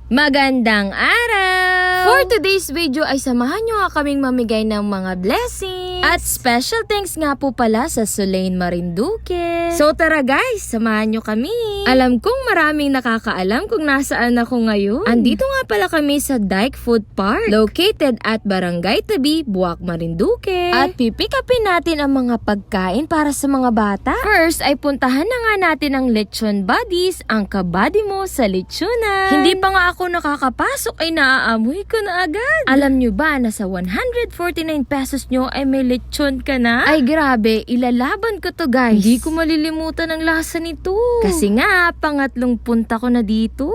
Magandang araw! For today's video ay samahan nyo nga kaming mamigay ng mga blessings. At special thanks nga po pala sa Sulain Marinduque. So tara guys, samahan nyo kami. Alam kong maraming nakakaalam kung nasaan ako ngayon. Andito nga pala kami sa Dyke Food Park, located at Barangay Tabi, Buwak, Marinduque. At pipick upin natin ang mga pagkain para sa mga bata. First ay puntahan na nga natin ang Lechon Buddies, ang kabady mo sa lechonan. Hindi pa nga ako nakakapasok ay naaamoy ko na agad. Alam nyo ba na sa 149 pesos nyo ay may lechon ka na? Ay grabe, ilalaban ko to guys. Hindi ko malilimutan ang lasa nito. Kasi nga, pangatlong punta ko na dito.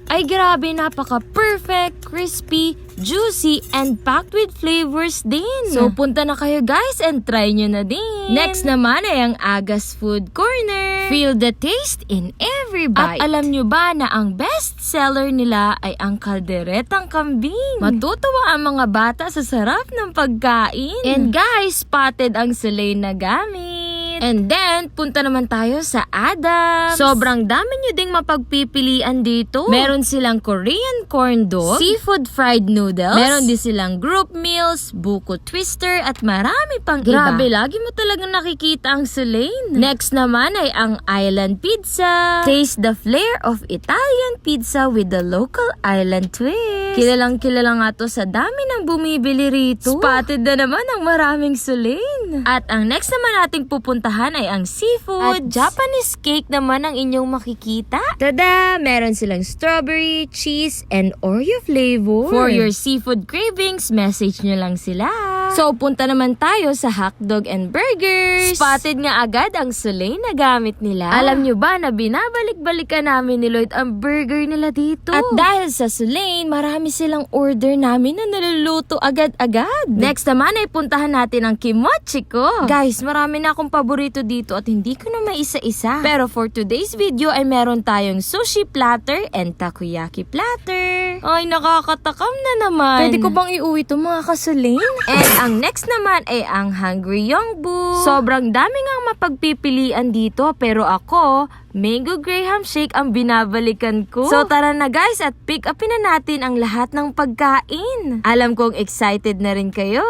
Ay grabe, napaka-perfect, crispy, juicy, and packed with flavors din. So punta na kayo guys and try nyo na din. Next naman ay ang Aga's Food Corner. Feel the taste in every bite. At alam nyo ba na ang best seller nila ay ang kalderetang kambing. Matutuwa ang mga bata sa sarap ng pagkain. And guys, spotted ang Sulain na gamit. And then, punta naman tayo sa Adams. Sobrang dami nyo ding mapagpipilian dito. Meron silang Korean corn dog, seafood fried noodles, meron din silang group meals, buko twister, at marami pang Grabe, iba. Lagi mo talagang nakikita ang Sulain. Next naman ay ang Island Pizza. Taste the flair of Italian pizza with the local island twist. Kilalang kilala nga to sa dami ng bumibili rito. Spotted na naman ang maraming Sulain. At ang next naman nating pupuntahan ay ang seafood. At Japanese cake naman ang inyong makikita. Tada! Meron silang strawberry, cheese, and Oreo flavor. For your seafood cravings, message nyo lang sila. So, punta naman tayo sa hotdog and burgers. Spotted nga agad ang Sulain na gamit nila. Alam nyo ba na binabalik-balikan namin ni Lloyd ang burger nila dito? At dahil sa Sulain, marami silang order namin na naluluto agad-agad. Next naman ay puntahan natin ang kimochi ko. Guys, marami na akong paborito dito at hindi ko na maisa-isa. Pero for today's video ay meron tayong sushi platter and takoyaki platter. Ay, nakakatakam na naman. Pwede ko bang iuwi ito mga ka-Sulain? And ang next naman ay ang Hungry Young Boo. Sobrang dami ngang mapagpipilian dito pero ako, Mango Graham Shake ang binabalikan ko. So tara na guys at pick upin na natin ang lahat ng pagkain. Alam kong excited na rin kayo.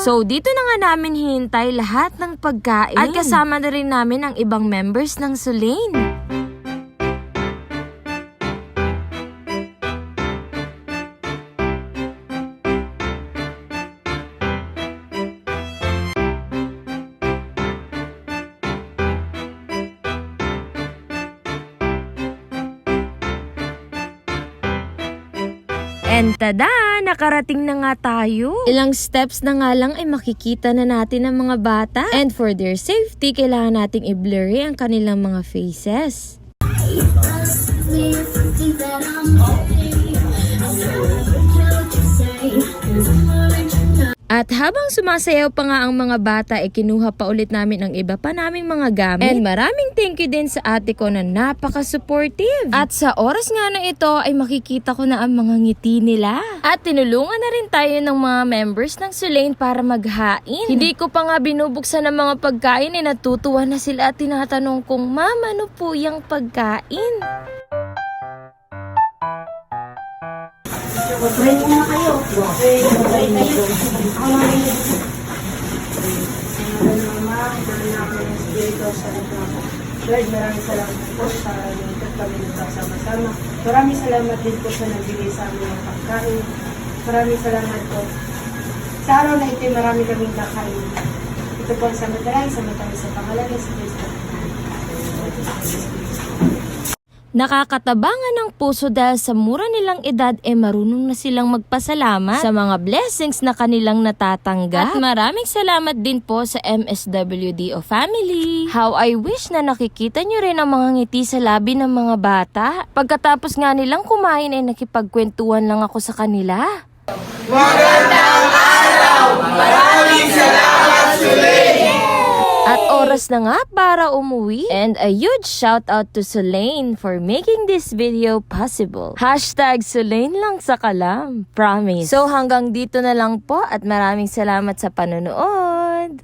So dito na nga namin hintay lahat ng pagkain. At kasama na rin namin ang ibang members ng Sulain. And tada! Nakarating na nga tayo. Ilang steps na nga lang ay makikita na natin ang mga bata. And for their safety, kailangan nating i-blurry ang kanilang mga faces. At habang sumasayaw pa nga ang mga bata, kinuha pa ulit namin ang iba pa naming mga gamit. And maraming thank you din sa ate ko na napaka-supportive. At sa oras nga na ito ay makikita ko na ang mga ngiti nila. At tinulungan na rin tayo ng mga members ng Sulain para maghain. Hindi ko pa nga binubuksan ng mga pagkain natutuwa na sila at tinatanong kong, "Ma'am, ano po yung pagkain?" Break na kayo. Break kayo. Ako lang rin. Lord, maraming salamat po sa lingkod kami nagsasama-sama. Maraming salamat din po sa nagbigay sa amin ng pagkain. Maraming salamat po. Sa araw na ito, marami kaming kakain. Ito po ang samantalan sa pangalan ng Kristo. Nakakatabangan ng puso dahil sa mura nilang edad marunong na silang magpasalamat sa mga blessings na kanilang natatanggap. At maraming salamat din po sa MSWDO family. How I wish na nakikita nyo rin ang mga ngiti sa labi ng mga bata. Pagkatapos nga nilang kumain ay nakipagkwentuhan lang ako sa kanila. Magandang araw! Maraming salamat, Sulain! At oras na nga para umuwi. And a huge shout out to Sulain for making this video possible. #Sulain lang sa kalam. Promise. So hanggang dito na lang po at maraming salamat sa panonood.